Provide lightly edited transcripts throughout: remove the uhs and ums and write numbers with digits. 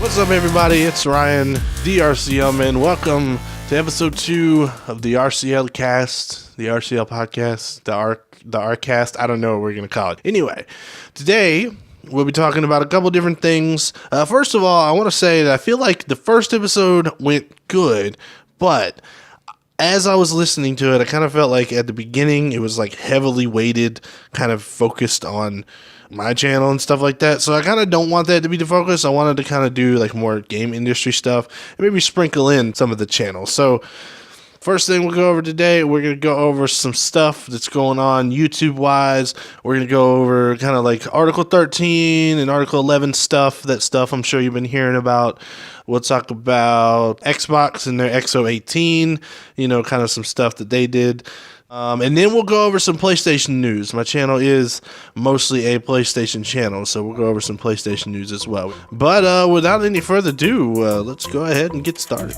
What's up, everybody? It's Ryan, theRCL man. Welcome to episode 2 of the theRCLcast, the RCL podcast, the RCast. I don't know what we're going to call it. Anyway, today we'll be talking about a couple different things. First of all, I want to say that I feel like the first episode went good, but as I was listening to it, I kind of felt like at the beginning it was like heavily weighted, kind of focused on my channel and stuff like that. So I kind of don't want that to be the focus. I wanted to kind of do like more game industry stuff and maybe sprinkle in some of the channels. So first thing we'll go over today, we're going to go over some stuff that's going on YouTube wise. We're going to go over kind of like Article 13 and Article 11 stuff, that stuff I'm sure you've been hearing about. We'll talk about Xbox and their X018, kind of some stuff that they did. And then we'll go over some PlayStation news. My channel is mostly a PlayStation channel, so we'll go over some PlayStation news as well. But without any further ado, let's go ahead and get started.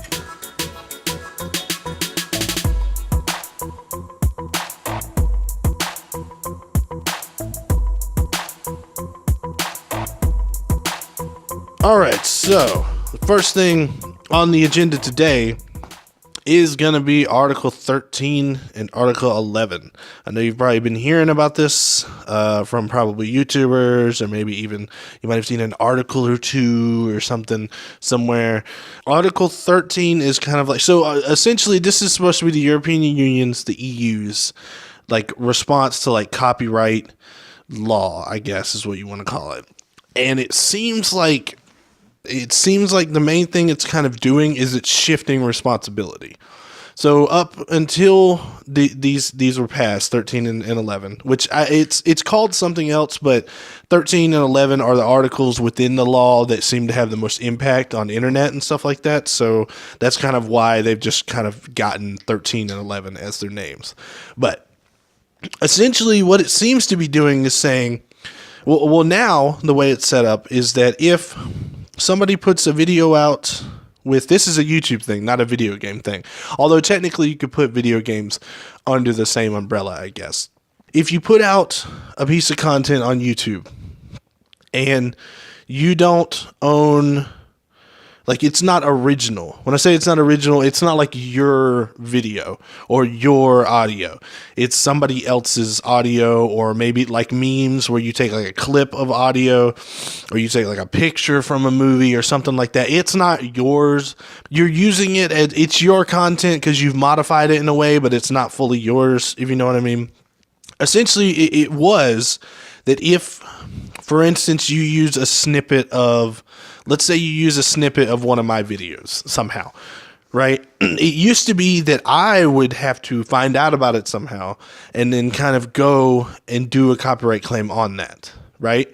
Alright, so the first thing on the agenda today is going to be Article 13 and Article 11. I know you've probably been hearing about this from probably YouTubers, or maybe even you might have seen an article or two or something somewhere. Article 13 is kind of like, so essentially this is supposed to be the European Union's, the EU's, like response to like copyright law, I guess is what you want to call it. And it seems like the main thing it's kind of doing is it's shifting responsibility. So up until these were passed, 13 and 11, which it's called something else, but 13 and 11 are the articles within the law that seem to have the most impact on internet and stuff like that. So that's kind of why they've just kind of gotten 13 and 11 as their names. But essentially what it seems to be doing is saying, well, now the way it's set up is that if somebody puts a video out with, this is a YouTube thing, not a video game thing. Although technically you could put video games under the same umbrella, I guess. If you put out a piece of content on YouTube and you don't own, like it's not original. When I say it's not original, it's not like your video or your audio. It's somebody else's audio, or maybe like memes where you take like a clip of audio or you take like a picture from a movie or something like that. It's not yours. You're using it as it's your content because you've modified it in a way, but it's not fully yours, if you know what I mean. Essentially, it was that if, for instance, you use a snippet of, let's say you use a snippet of one of my videos somehow, right? It used to be that I would have to find out about it somehow and then kind of go and do a copyright claim on that, right?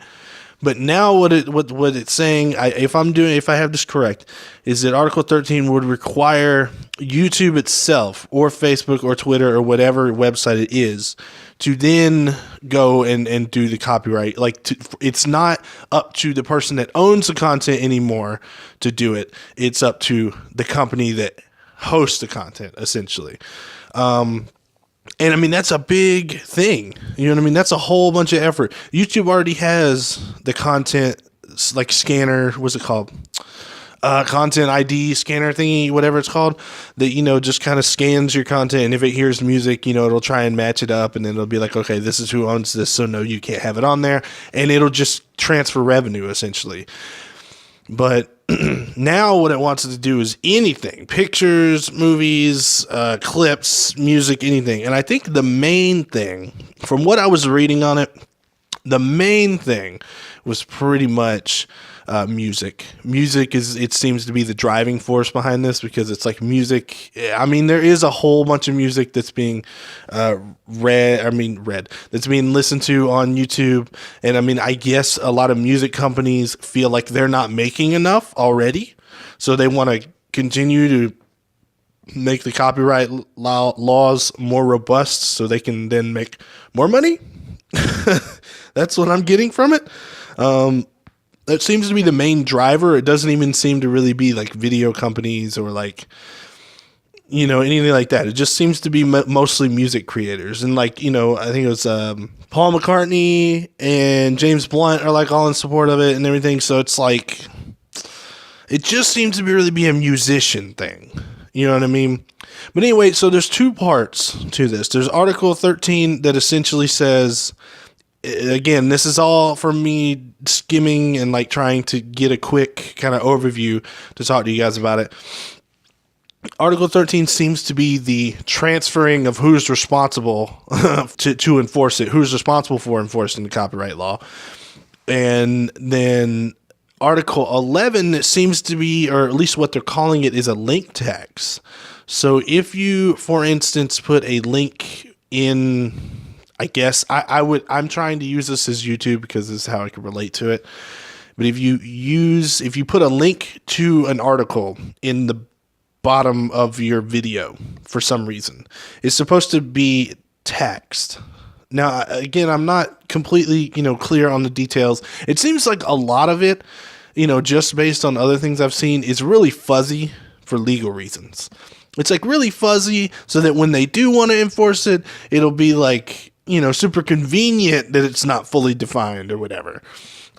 But now what it's saying, if I have this correct, is that Article 13 would require YouTube itself or Facebook or Twitter or whatever website it is to then go and do the copyright. It's not up to the person that owns the content anymore to do it. It's up to the company that hosts the content, essentially. And I mean, that's a big thing. You know what I mean? That's a whole bunch of effort. YouTube already has the content, like scanner, what's it called? Content ID scanner thingy, whatever it's called, that, just kind of scans your content. And if it hears music, it'll try and match it up, and then it'll be like, okay, this is who owns this. So no, you can't have it on there. And it'll just transfer revenue essentially. But now what it wants to do is anything, pictures, movies, clips, music, anything. And I think the main thing, from what I was reading on it, the main thing was pretty much music. Music it seems to be the driving force behind this, because it's like music. I mean, there is a whole bunch of music that's being that's being listened to on YouTube. And I mean, I guess a lot of music companies feel like they're not making enough already, so they want to continue to make the copyright laws more robust so they can then make more money. That's what I'm getting from it. That seems to be the main driver. It doesn't even seem to really be like video companies or like, anything like that. It just seems to be mostly music creators. And like, I think it was Paul McCartney and James Blunt are like all in support of it and everything. So it's like, It just seems to really be a musician thing. You know what I mean? But anyway, so there's two parts to this. There's Article 13 that essentially says, again, this is all from me skimming and like trying to get a quick kind of overview to talk to you guys about it. Article 13 seems to be the transferring of who's responsible to enforce it, who's responsible for enforcing the copyright law. And then Article 11, it seems to be, or at least what they're calling it, is a link tax. So if you, for instance, put a link in, I guess, I'm trying to use this as YouTube because this is how I can relate to it. But if you put a link to an article in the bottom of your video for some reason, it's supposed to be taxed. Now, again, I'm not completely, clear on the details. It seems like a lot of it, just based on other things I've seen, is really fuzzy for legal reasons. It's like really fuzzy so that when they do want to enforce it, it'll be like, super convenient that it's not fully defined or whatever.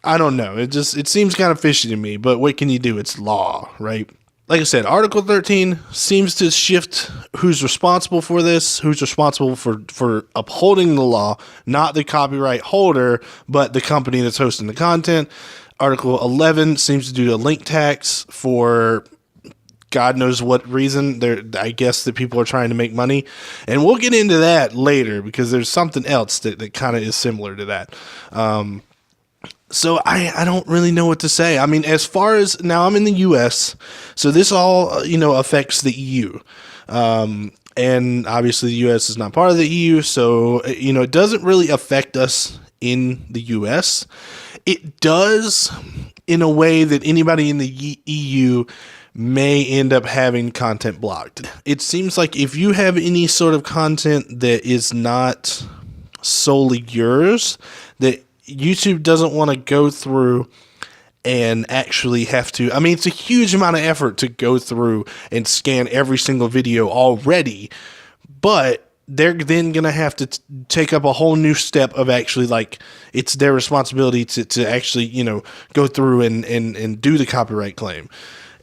I don't know. It seems kind of fishy to me, but what can you do? It's law, right? Like I said, Article 13 seems to shift who's responsible for this, who's responsible for upholding the law, not the copyright holder, but the company that's hosting the content. Article 11 seems to do the link tax for God knows what reason. I guess that people are trying to make money. And we'll get into that later because there's something else that kind of is similar to that. So I don't really know what to say. I mean, as far as now, I'm in the U.S., so this all, affects the EU. And obviously the U.S. is not part of the EU, so, it doesn't really affect us in the U.S. It does in a way that anybody in the EU may end up having content blocked. It seems like if you have any sort of content that is not solely yours, that YouTube doesn't want to go through and actually have to, I mean, it's a huge amount of effort to go through and scan every single video already, but they're then going to have to take up a whole new step of actually, like, it's their responsibility to actually, go through and do the copyright claim.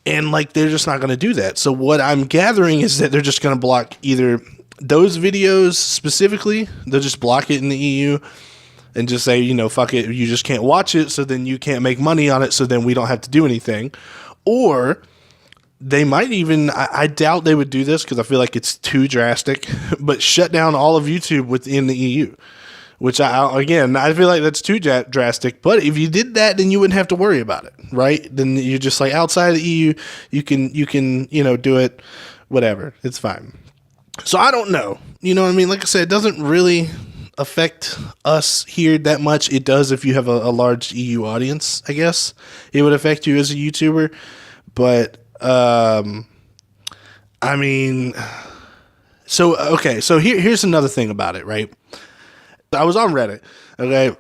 And, like, they're just not going to do that. So what I'm gathering is that they're just going to block either those videos specifically, they'll just block it in the EU, and just say, fuck it, you just can't watch it, so then you can't make money on it, so then we don't have to do anything. Or they might even, I doubt they would do this because I feel like it's too drastic, but shut down all of YouTube within the EU, which I feel like that's too drastic. But if you did that, then you wouldn't have to worry about it, right? Then you're just like outside of the EU, you can do it, whatever, it's fine. So I don't know, you know what I mean? Like I said, it doesn't really affect us here that much. It does if you have a large EU audience, I guess. It would affect you as a YouTuber. But, I mean, so here's another thing about it, right? I was on Reddit, okay?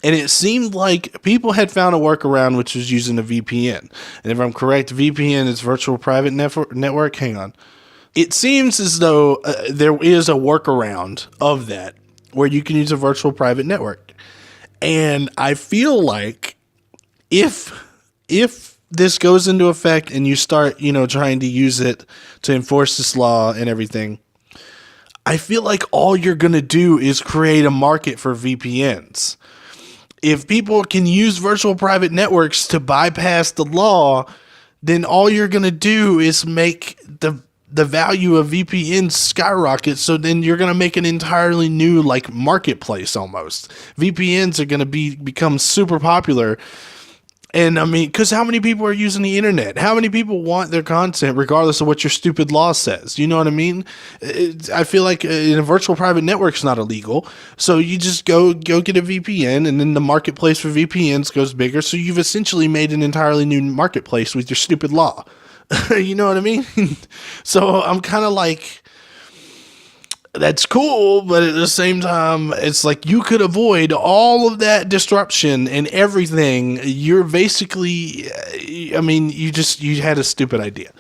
And it seemed like people had found a workaround, which was using a VPN. And if I'm correct, VPN is virtual private network. Hang on. It seems as though there is a workaround of that, where you can use a virtual private network. And I feel like if this goes into effect and you start, trying to use it to enforce this law and everything, I feel like all you're going to do is create a market for VPNs. If people can use virtual private networks to bypass the law, then all you're going to do is make the value of VPNs skyrocket. So then you're going to make an entirely new marketplace almost. VPNs are going to become super popular. And I mean, because how many people are using the internet? How many people want their content regardless of what your stupid law says? You know what I mean? I feel like in a virtual private network is not illegal. So you just go get a VPN, and then the marketplace for VPNs goes bigger. So you've essentially made an entirely new marketplace with your stupid law. You know what I mean? So I'm kind of like, that's cool, but at the same time, it's like you could avoid all of that disruption and everything. You're basically, I mean, you had a stupid idea.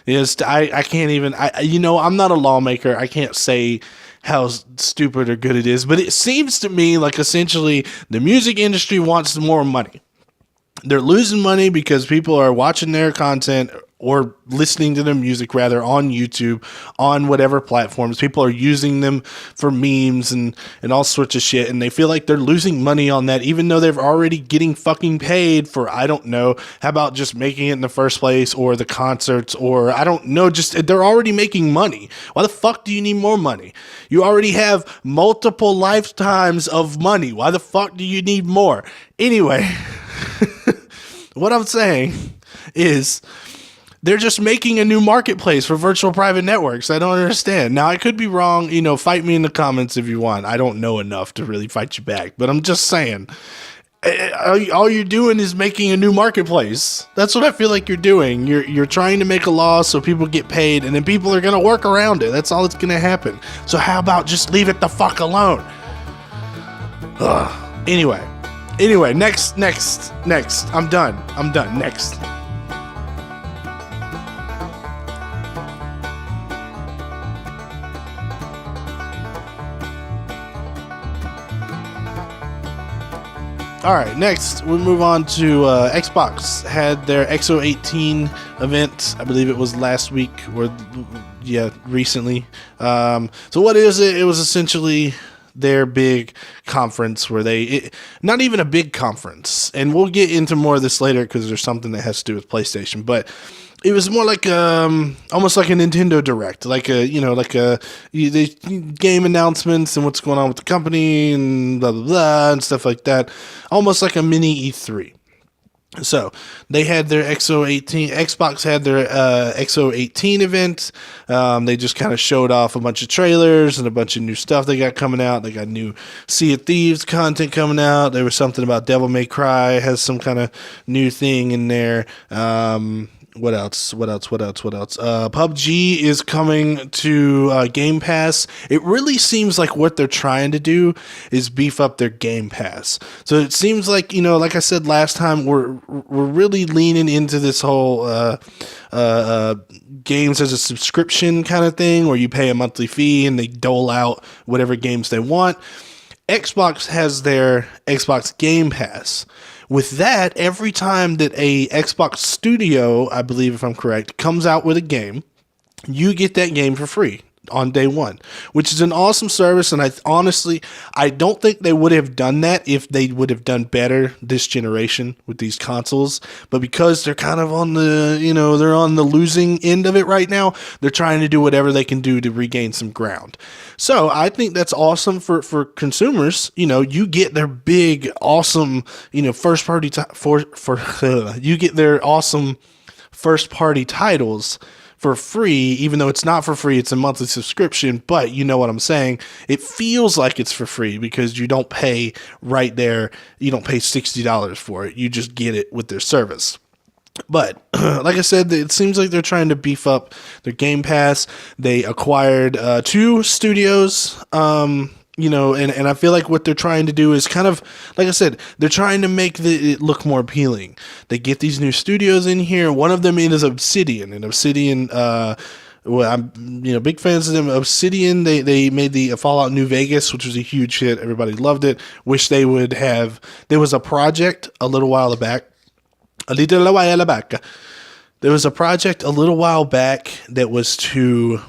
I can't even, I'm not a lawmaker. I can't say how stupid or good it is, but it seems to me like essentially the music industry wants more money. They're losing money because people are watching their content or listening to their music rather on YouTube, on whatever platforms. People are using them for memes and all sorts of shit, and they feel like they're losing money on that, even though they're already getting fucking paid for, I don't know, how about just making it in the first place, or the concerts, or I don't know, just they're already making money. Why the fuck do you need more money? You already have multiple lifetimes of money. Why the fuck do you need more? Anyway, what I'm saying is, they're just making a new marketplace for virtual private networks. I don't understand. Now, I could be wrong. Fight me in the comments if you want. I don't know enough to really fight you back, but I'm just saying, all you're doing is making a new marketplace. That's what I feel like you're doing. You're trying to make a law so people get paid, and then people are going to work around it. That's all that's going to happen. So how about just leave it the fuck alone? Anyway, next. I'm done. Next. All right, next we move on to Xbox. Had their X018 event. I believe it was last week, or recently. So what is it? It was essentially their big conference where not even a big conference, and we'll get into more of this later because there's something that has to do with PlayStation, but it was more like almost like a Nintendo Direct, the game announcements and what's going on with the company and blah blah blah and stuff like that, almost like a mini E3. So they had their Xbox had their X018 event. They just kind of showed off a bunch of trailers and a bunch of new stuff they got coming out. They got new Sea of Thieves content coming out. There was something about Devil May Cry has some kind of new thing in there. What else? PUBG is coming to Game Pass. It really seems like what they're trying to do is beef up their Game Pass. So it seems like, like I said last time, we're really leaning into this whole games as a subscription kind of thing, where you pay a monthly fee and they dole out whatever games they want. Xbox has their Xbox Game Pass. With that, every time that a Xbox Studio, I believe if I'm correct, comes out with a game, you get that game for free on day one, which is an awesome service. And I don't think they would have done that if they would have done better this generation with these consoles. But because they're kind of on the, they're on the losing end of it right now, they're trying to do whatever they can do to regain some ground. So I think that's awesome for consumers. You get their big, awesome, first party you get their awesome first party titles for free, even though it's not for free, it's a monthly subscription, but you know what I'm saying? It feels like it's for free because you don't pay right there. You don't pay $60 for it. You just get it with their service. But like I said, it seems like they're trying to beef up their Game Pass. They acquired 2 studios, and I feel like what they're trying to do is kind of, like I said, they're trying to make it look more appealing. They get these new studios in here. One of them is Obsidian, and Obsidian, I'm big fans of them. Obsidian, they made the Fallout New Vegas, which was a huge hit. Everybody loved it. Wish they would have. There was a project a little while back. There was a project a little while back that was to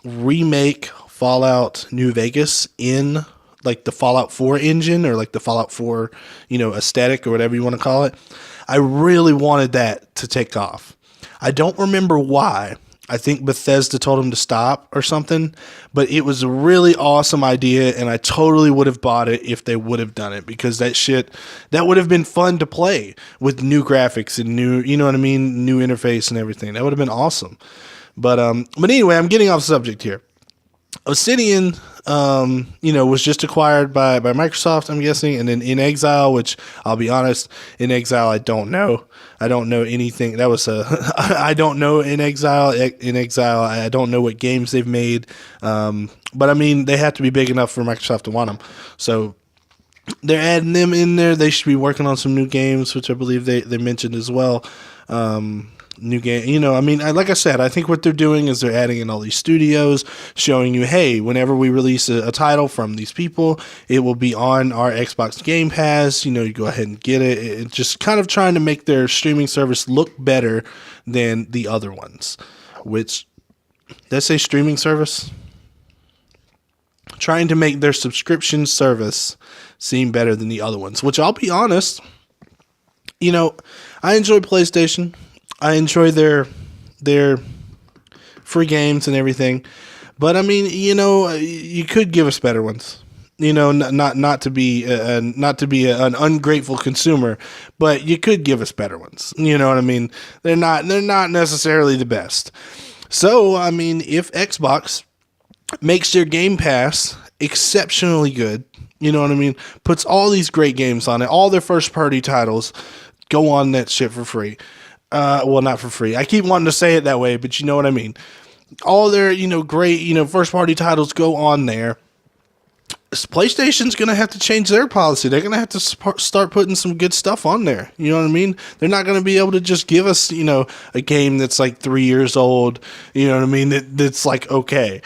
remake Fallout New Vegas in like the Fallout 4 engine, or like the Fallout 4, aesthetic, or whatever you want to call it. I really wanted that to take off. I don't remember why. I think Bethesda told them to stop or something, but it was a really awesome idea, and I totally would have bought it if they would have done it, because that would have been fun to play with new graphics and new, new interface and everything. That would have been awesome. But anyway, I'm getting off subject here. Obsidian, was just acquired by Microsoft, I'm guessing, and then inXile, which I'll be honest, inXile, I don't know anything. That was I don't know inXile. I don't know what games they've made. But I mean, they have to be big enough for Microsoft to want them. So they're adding them in there. They should be working on some new games, which I believe they mentioned as well. new game. You know, I mean, like I said, I think what they're doing is they're adding in all these studios, showing you, hey, whenever we release a title from these people, it will be on our Xbox Game Pass. You know, you go ahead and get it. It's just kind of trying to make their streaming service look better than the other ones. Which, did I say streaming service? Trying to make their subscription service seem better than the other ones. Which, I'll be honest, you know, I enjoy PlayStation. I enjoy their free games and everything, but I mean, you know, you could give us better ones. You know, not to be an ungrateful consumer, but you could give us better ones. You know what I mean? They're not necessarily the best. So I mean, if Xbox makes their Game Pass exceptionally good, you know what I mean, puts all these great games on it, all their first party titles go on that shit for free. Well, not for free. I keep wanting to say it that way, but you know what I mean. All their, you know, great, you know, first party titles go on there. PlayStation's going to have to change their policy. They're going to have to start putting some good stuff on there. You know what I mean? They're not going to be able to just give us, you know, a game that's like 3 years old. You know what I mean? That's like, okay.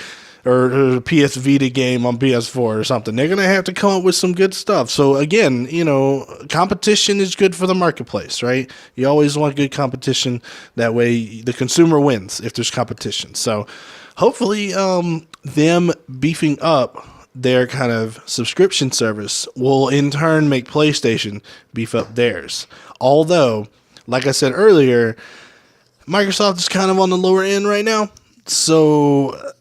Or a PS Vita game on PS4 or something. They're going to have to come up with some good stuff. So again, you know, competition is good for the marketplace, right? You always want good competition. That way the consumer wins if there's competition. So hopefully them beefing up their kind of subscription service will in turn make PlayStation beef up theirs. Although, like I said earlier, Microsoft is kind of on the lower end right now. So,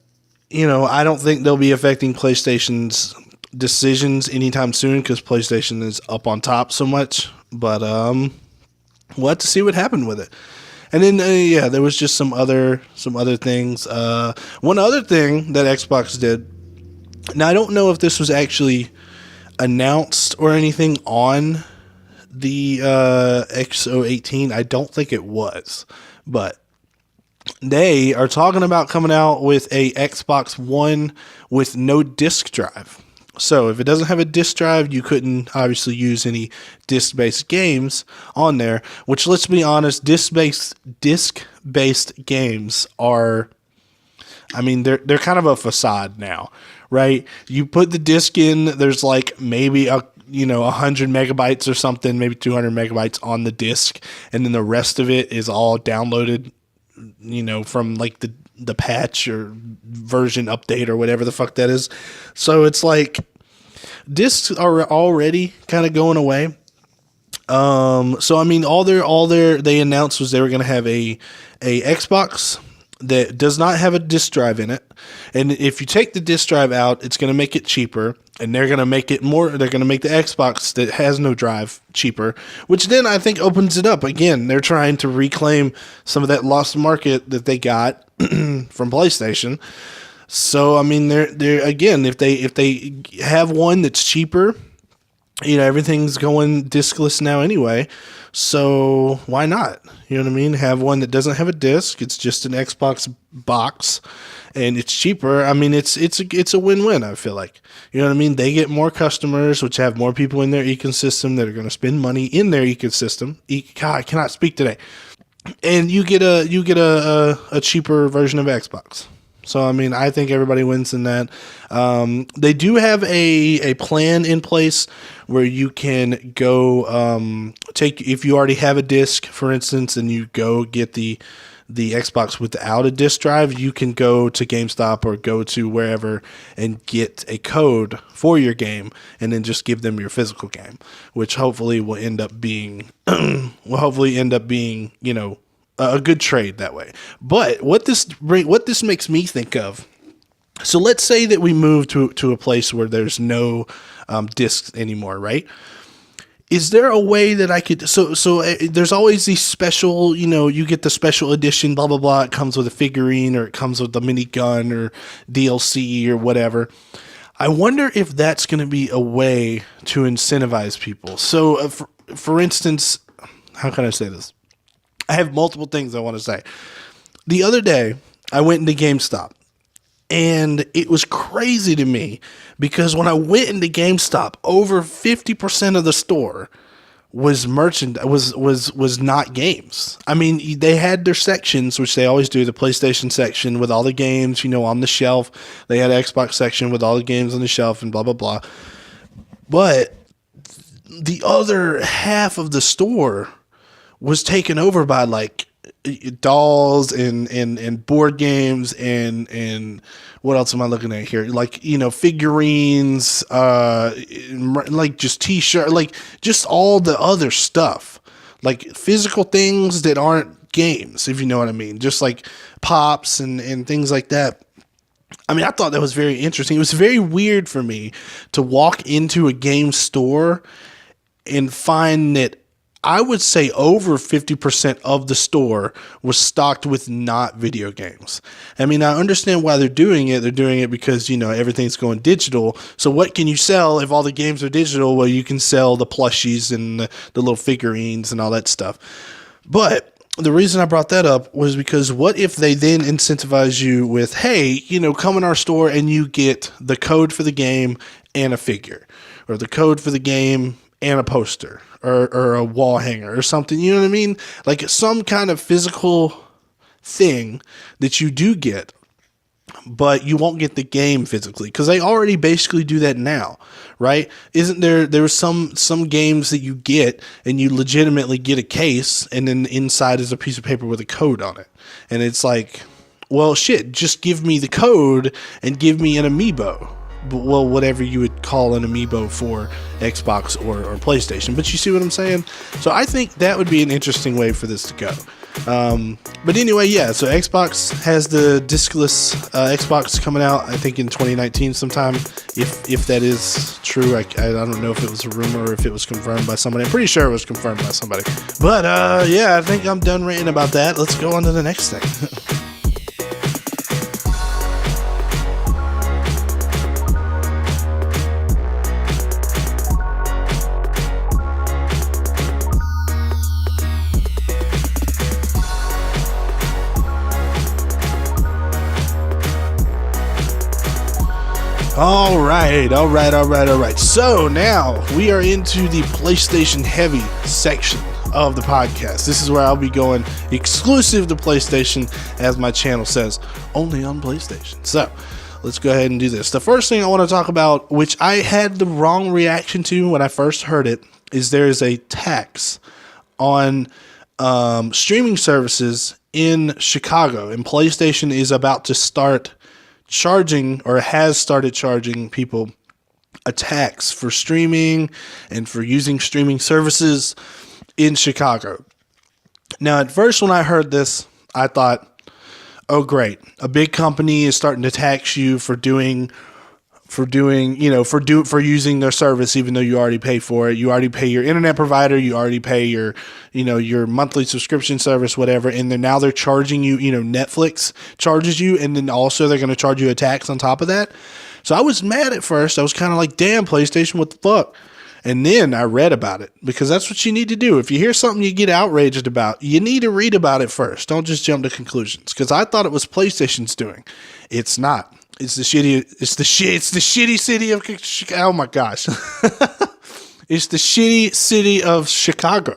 you know, I don't think they'll be affecting PlayStation's decisions anytime soon because PlayStation is up on top so much. But we'll have to see what happened with it. And then, yeah, there was just some other things. One other thing that Xbox did. Now, I don't know if this was actually announced or anything on the X018. I don't think it was. But they are talking about coming out with a Xbox One with no disk drive. So if it doesn't have a disk drive, you couldn't obviously use any disk-based games on there, which, let's be honest, disk-based games are, I mean, they're kind of a facade now, right? You put the disc in, there's like maybe 100 megabytes or something, maybe 200 megabytes on the disc, and then the rest of it is all downloaded, you know, from like the patch or version update or whatever the fuck that is. So it's like discs are already kind of going away. So I mean, they announced was they were going to have a Xbox that does not have a disk drive in it. And if you take the disk drive out, it's going to make it cheaper, and they're going to make it more, they're going to make the Xbox that has no drive cheaper, which then I think opens it up. Again, they're trying to reclaim some of that lost market that they got from PlayStation. So, I mean, they're again, if they have one that's cheaper, you know, everything's going diskless now anyway. So why not? You know what I mean? Have one that doesn't have a disc. It's just an Xbox box, and it's cheaper. I mean, it's a win-win. I feel like, you know what I mean. They get more customers, which have more people in their ecosystem that are going to spend money in their ecosystem. God, I cannot speak today. And you get a cheaper version of Xbox. So, I mean, I think everybody wins in that. They do have a plan in place where you can go if you already have a disc, for instance, and you go get the Xbox without a disc drive, you can go to GameStop or go to wherever and get a code for your game and then just give them your physical game, which hopefully will end up being, you know, a good trade that way. But what this makes me think of, so let's say that we move to a place where there's no discs anymore, right? Is there a way that I could, so there's always these special, you know, you get the special edition, blah, blah, blah. It comes with a figurine, or it comes with a minigun or DLC or whatever. I wonder if that's going to be a way to incentivize people. So for instance, how can I say this? I have multiple things I want to say. The other day, I went into GameStop, and it was crazy to me because when I went into GameStop, over 50% of the store was was not games. I mean, they had their sections, which they always do, the PlayStation section with all the games, on the shelf. They had an Xbox section with all the games on the shelf and blah, blah, blah. But the other half of the store was taken over by like dolls and board games and what else am I looking at here? Like, figurines, like just t-shirt, like just all the other stuff, like physical things that aren't games, if you know what I mean. Just like pops and things like that. I mean, I thought that was very interesting. It was very weird for me to walk into a game store and find that I would say over 50% of the store was stocked with not video games. I mean, I understand why they're doing it. They're doing it because, everything's going digital. So what can you sell if all the games are digital? Well, you can sell the plushies and the little figurines and all that stuff. But the reason I brought that up was because what if they then incentivize you with, hey, come in our store and you get the code for the game and a figure, or the code for the game and a poster, or a wall hanger or something, you know what I mean? Like some kind of physical thing that you do get, but you won't get the game physically, because they already basically do that now, right? Isn't there some games that you get and you legitimately get a case and then inside is a piece of paper with a code on it, and it's like, well, shit, just give me the code and give me an amiibo. Well, whatever you would call an amiibo for Xbox or PlayStation. But you see what I'm saying? So I think that would be an interesting way for this to go. But anyway, yeah, so Xbox has the discless Xbox coming out, I think in 2019 sometime, if that is true. I don't know if it was a rumor or if it was confirmed by somebody. I'm pretty sure it was confirmed by somebody. But yeah, I think I'm done ranting about that. Let's go on to the next thing. All right. So now we are into the PlayStation heavy section of the podcast. This is where I'll be going exclusive to PlayStation, as my channel says, only on PlayStation. So let's go ahead and do this. The first thing I want to talk about, which I had the wrong reaction to when I first heard it, is there is a tax on streaming services in Chicago, and PlayStation is about to start charging, or has started charging people a tax for streaming and for using streaming services in Chicago. Now, at first when I heard this, I thought, oh great, a big company is starting to tax you for using their service, even though you already pay for it. You already pay your internet provider, you already pay your monthly subscription service, whatever, and then now they're charging you, Netflix charges you, and then also they're going to charge you a tax on top of that. So I was mad at first. I was kind of like, damn, PlayStation, what the fuck? And then I read about it, because that's what you need to do. If you hear something you get outraged about, you need to read about it first. Don't just jump to conclusions, because I thought it was PlayStation's doing. It's not. It's the shitty city of Chicago. Oh my gosh. It's the shitty city of Chicago.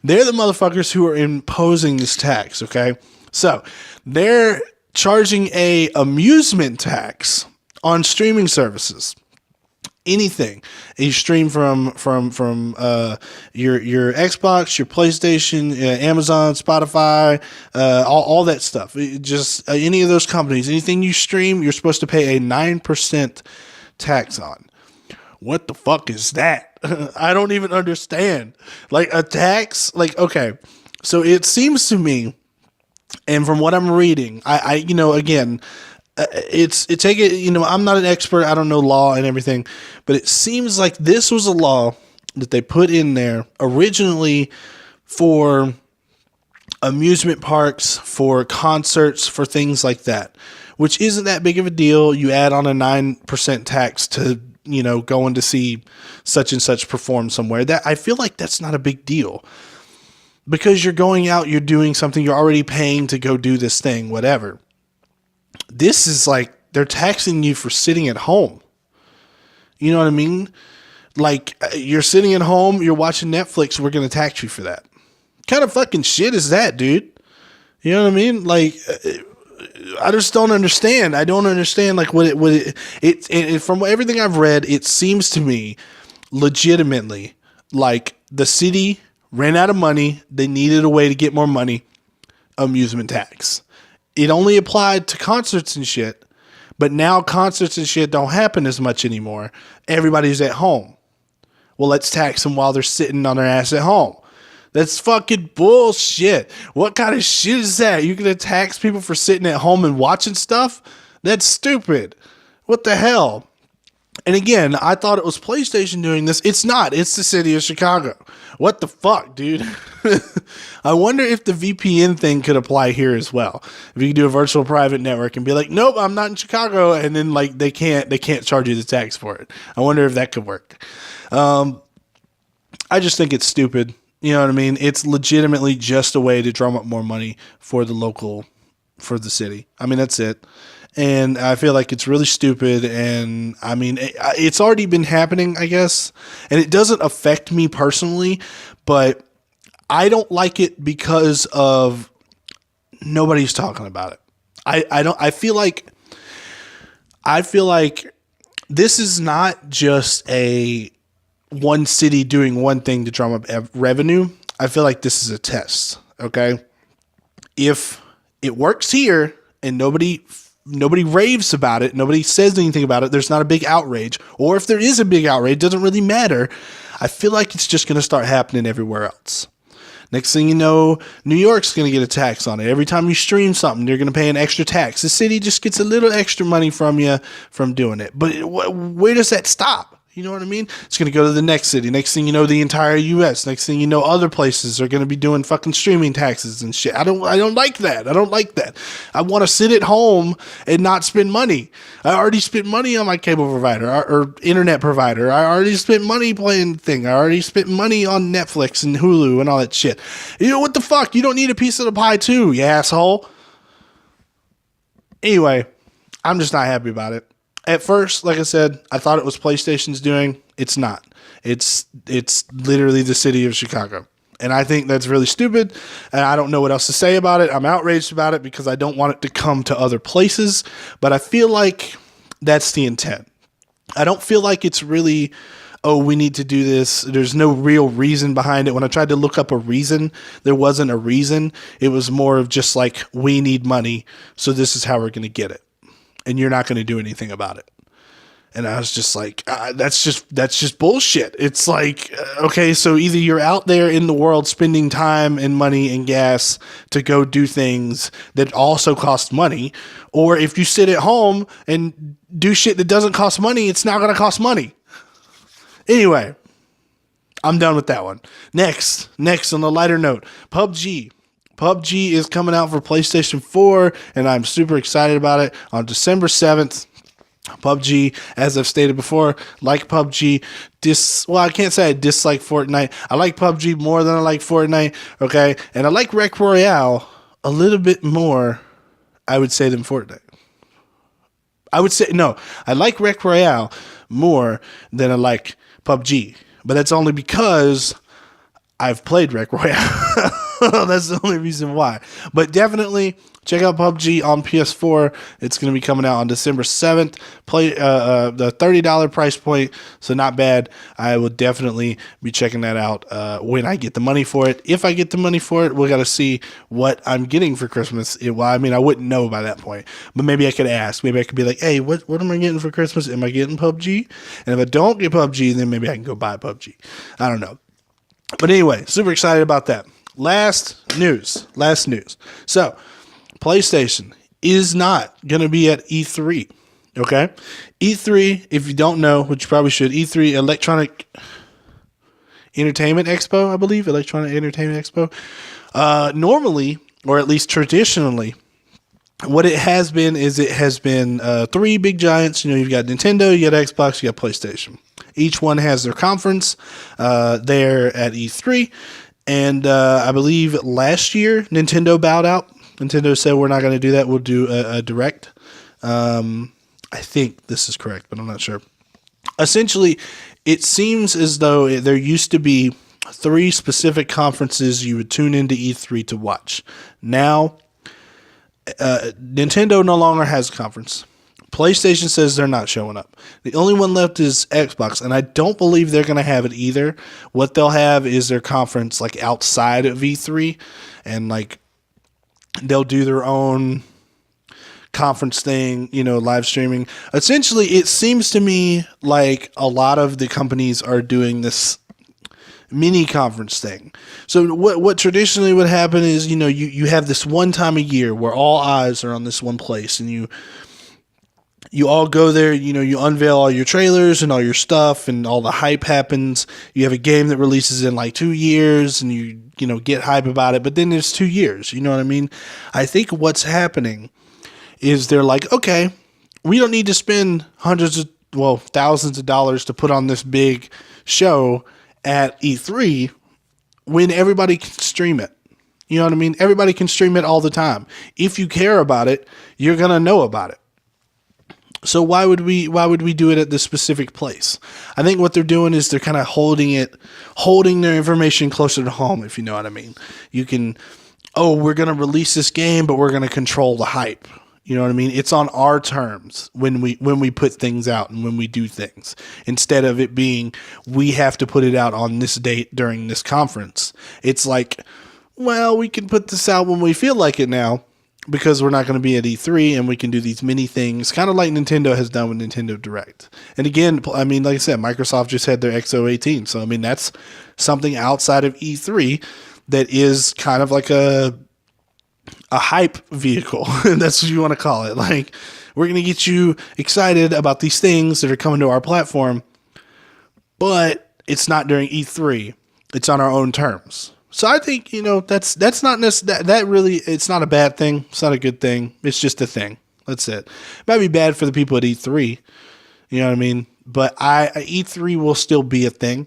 They're the motherfuckers who are imposing this tax, okay? So they're charging a amusement tax on streaming services. Anything you stream from your Xbox, your PlayStation, Amazon, Spotify, all that stuff. Just any of those companies, anything you stream, you're supposed to pay a 9% tax on. What the fuck is that? I don't even understand. Like a tax, like, okay. So it seems to me, and from what I'm reading, I again, I'm not an expert. I don't know law and everything, but it seems like this was a law that they put in there originally for amusement parks, for concerts, for things like that, which isn't that big of a deal. You add on a 9% tax to, going to see such and such perform somewhere. That I feel like that's not a big deal, because you're going out, you're doing something, you're already paying to go do this thing, whatever. This is like they're taxing you for sitting at home. You know what I mean? Like, you're sitting at home, you're watching Netflix, we're going to tax you for that. What kind of fucking shit is that, dude? You know what I mean? Like, I just don't understand. I don't understand, like, it from everything I've read, it seems to me legitimately like the city ran out of money. They needed a way to get more money. Amusement tax. It only applied to concerts and shit, but now concerts and shit don't happen as much anymore. Everybody's at home. Well, let's tax them while they're sitting on their ass at home. That's fucking bullshit. What kind of shit is that? You're going to tax people for sitting at home and watching stuff? That's stupid. What the hell? And again, I thought it was PlayStation doing this. It's not. It's the city of Chicago. What the fuck, dude? I wonder if the VPN thing could apply here as well. If you could do a virtual private network and be like, nope, I'm not in Chicago. And then like they can't charge you the tax for it. I wonder if that could work. I just think it's stupid. You know what I mean? It's legitimately just a way to drum up more money for the city. I mean, that's it. And I feel like it's really stupid. And I mean, it's already been happening, I guess. And it doesn't affect me personally, but I don't like it because of nobody's talking about it. I feel like this is not just a one city doing one thing to drum up revenue. I feel like this is a test. Okay. If it works here and nobody raves about it, nobody says anything about it, there's not a big outrage, or if there is a big outrage, it doesn't really matter. I feel like it's just going to start happening everywhere else. Next thing you know, New York's going to get a tax on it. Every time you stream something, you're going to pay an extra tax. The city just gets a little extra money from you from doing it. But where does that stop? You know what I mean? It's going to go to the next city. Next thing you know, the entire U.S. Next thing you know, other places are going to be doing fucking streaming taxes and shit. I don't like that. I don't like that. I want to sit at home and not spend money. I already spent money on my cable provider or internet provider. I already spent money playing the thing. I already spent money on Netflix and Hulu and all that shit. You know, what the fuck? You don't need a piece of the pie too, you asshole. Anyway, I'm just not happy about it. At first, like I said, I thought it was PlayStation's doing. It's not. It's literally the city of Chicago. And I think that's really stupid. And I don't know what else to say about it. I'm outraged about it because I don't want it to come to other places. But I feel like that's the intent. I don't feel like it's really, oh, we need to do this. There's no real reason behind it. When I tried to look up a reason, there wasn't a reason. It was more of just like, we need money, so this is how we're going to get it. And you're not going to do anything about it. And I was just like, that's just bullshit. It's like, okay, so either you're out there in the world spending time and money and gas to go do things that also cost money, or if you sit at home and do shit that doesn't cost money, it's not going to cost money. Anyway, I'm done with that one. Next on the lighter note, PUBG. PUBG is coming out for PlayStation 4, and I'm super excited about it on December 7th. PUBG, as I've stated before, like PUBG. I can't say I dislike Fortnite. I like PUBG more than I like Fortnite, okay? And I like Rec Royale a little bit more, I would say, than Fortnite. I like Rec Royale more than I like PUBG. But that's only because I've played Rec Royale. That's the only reason why. But definitely check out PUBG on PS4. It's going to be coming out on December 7th. Play the $30 price point, so not bad. I will definitely be checking that out when I get the money for it. If I get the money for it, we got to see what I'm getting for Christmas. I wouldn't know by that point, but maybe I could ask. Maybe I could be like, hey, what am I getting for Christmas? Am I getting PUBG? And if I don't get PUBG, then maybe I can go buy PUBG. I don't know. But anyway, super excited about that. Last news. So, PlayStation is not going to be at E3. Okay? E3, if you don't know, which you probably should, E3, Electronic Entertainment Expo, I believe. Electronic Entertainment Expo. Normally, or at least traditionally, what it has been is three big giants. You know, you've got Nintendo, you got Xbox, you got PlayStation. Each one has their conference there at E3. And I believe last year, Nintendo bowed out. Nintendo said, we're not going to do that. We'll do a direct. I think this is correct, but I'm not sure. Essentially, it seems as though there used to be 3 specific conferences you would tune into E3 to watch. Now, Nintendo no longer has a conference. PlayStation says they're not showing up. The only one left is Xbox, and I don't believe they're going to have it either. What they'll have is their conference like outside of E3, and like they'll do their own conference thing, live streaming. Essentially, it seems to me like a lot of the companies are doing this mini conference thing. So what traditionally would happen is, you have this one time a year where all eyes are on this one place, and you all go there, you unveil all your trailers and all your stuff, and all the hype happens. You have a game that releases in like 2 years, and you get hype about it, but then there's 2 years, you know what I mean? I think what's happening is they're like, okay, we don't need to spend thousands of dollars to put on this big show at E3 when everybody can stream it. You know what I mean? Everybody can stream it all the time. If you care about it, you're going to know about it. So why would we do it at this specific place? I think what they're doing is they're kind of holding their information closer to home, if you know what I mean. You can, we're going to release this game, but we're going to control the hype. You know what I mean? It's on our terms when we put things out and when we do things, instead of it being, we have to put it out on this date during this conference. It's like, well, we can put this out when we feel like it now, because we're not going to be at E3, and we can do these mini things, kind of like Nintendo has done with Nintendo Direct. And again, I mean, like I said, Microsoft just had their X018. So, I mean, that's something outside of E3 that is kind of like a hype vehicle. That's what you want to call it. Like, we're going to get you excited about these things that are coming to our platform, but it's not during E3. It's on our own terms. So I think, that's not that really, it's not a bad thing. It's not a good thing. It's just a thing. That's it. It might be bad for the people at E3. You know what I mean? But E3 will still be a thing.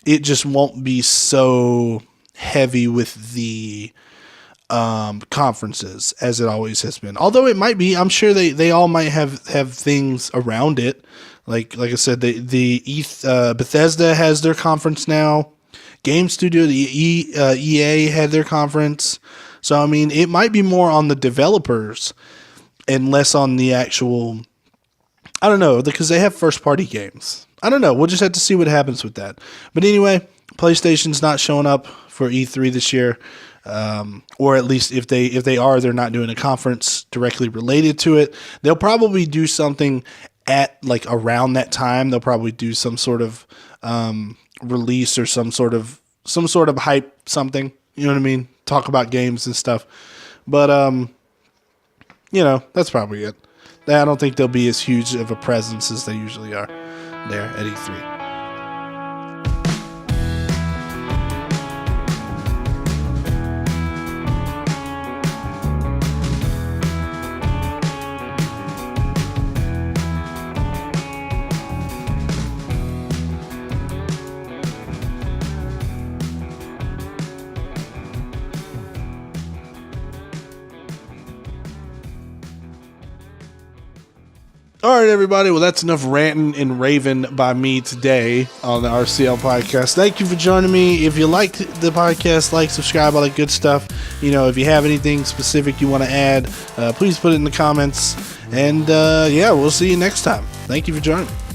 It just won't be so heavy with the conferences as it always has been. Although it might be, I'm sure they all might have things around it. Like I said, Bethesda has their conference now. Game Studio, the EA had their conference. So, I mean, it might be more on the developers and less on the actual, I don't know, because they have first-party games. I don't know. We'll just have to see what happens with that. But anyway, PlayStation's not showing up for E3 this year. Or at least if they are, they're not doing a conference directly related to it. They'll probably do something at like around that time. They'll probably do some sort of release or some sort of hype something. You know what I mean? Talk about games and stuff. But that's probably it. I don't think they'll be as huge of a presence as they usually are there at E3. All right, everybody. Well, that's enough ranting and raving by me today on the RCL podcast. Thank you for joining me. If you liked the podcast, like, subscribe, all that good stuff. If you have anything specific you want to add, please put it in the comments. And, we'll see you next time. Thank you for joining me.